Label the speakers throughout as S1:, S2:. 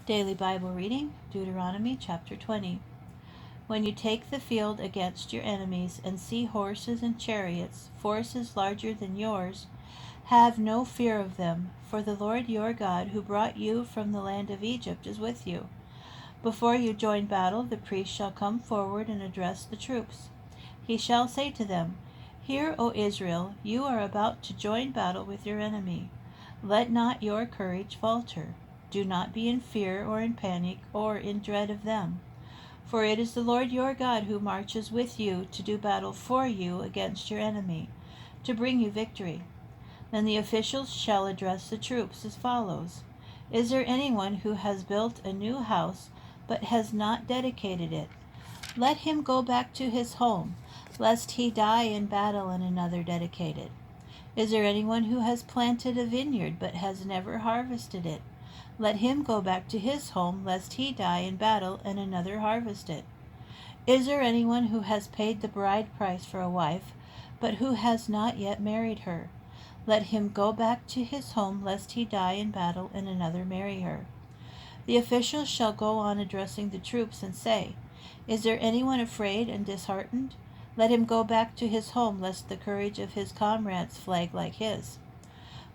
S1: Daily Bible reading, Deuteronomy chapter 20. When you take the field against your enemies and see horses and chariots, forces larger than yours, have no fear of them, for the Lord your God, who brought you from the land of Egypt, is with you. Before you join battle, the priest shall come forward and address the troops. He shall say to them, "Hear, O Israel, you are about to join battle with your enemy. Let not your courage falter. Do not be in fear or in panic or in dread of them. For it is the Lord your God who marches with you to do battle for you against your enemy, to bring you victory." Then the officials shall address the troops as follows: "Is there anyone who has built a new house but has not dedicated it? Let him go back to his home, lest he die in battle and another dedicate it. Is there anyone who has planted a vineyard but has never harvested it? Let him go back to his home, lest he die in battle and another harvest it. Is there anyone who has paid the bride price for a wife, but who has not yet married her? Let him go back to his home, lest he die in battle and another marry her." The officials shall go on addressing the troops and say, "Is there anyone afraid and disheartened? Let him go back to his home, lest the courage of his comrades flag like his."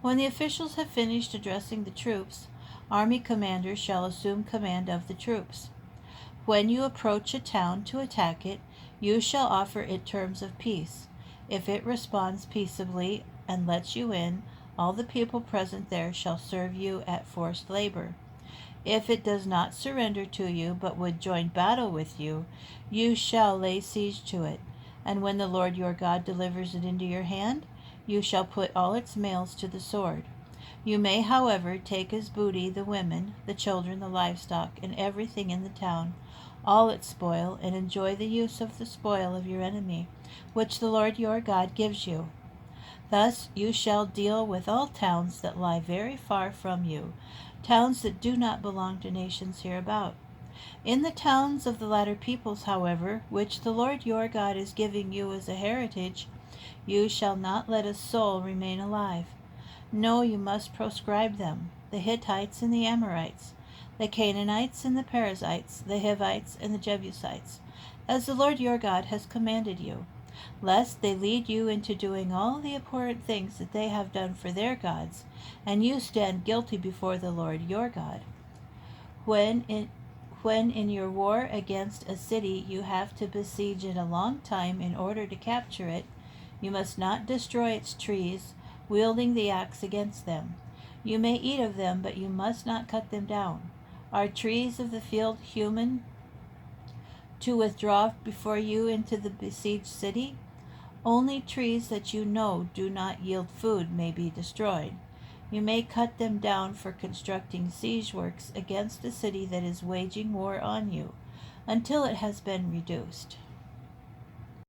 S1: When the officials have finished addressing the troops, army commanders shall assume command of the troops. When you approach a town to attack it, you shall offer it terms of peace. If it responds peaceably and lets you in, all the people present there shall serve you at forced labor. If it does not surrender to you, but would join battle with you, you shall lay siege to it. And when the Lord your God delivers it into your hand, you shall put all its males to the sword. You may, however, take as booty the women, the children, the livestock, and everything in the town, all its spoil, and enjoy the use of the spoil of your enemy, which the Lord your God gives you. Thus you shall deal with all towns that lie very far from you, towns that do not belong to nations hereabout. In the towns of the latter peoples, however, which the Lord your God is giving you as a heritage, you shall not let a soul remain alive. No, you must proscribe them: the Hittites and the Amorites, the Canaanites and the Perizzites, the Hivites and the Jebusites, as the Lord your God has commanded you, lest they lead you into doing all the abhorrent things that they have done for their gods, and you stand guilty before the Lord your God. When in your war against a city you have to besiege it a long time in order to capture it, you must not destroy its trees, wielding the axe against them. You may eat of them, but you must not cut them down. Are trees of the field human to withdraw before you into the besieged city? Only trees that you know do not yield food may be destroyed. You may cut them down for constructing siege works against a city that is waging war on you, until it has been reduced.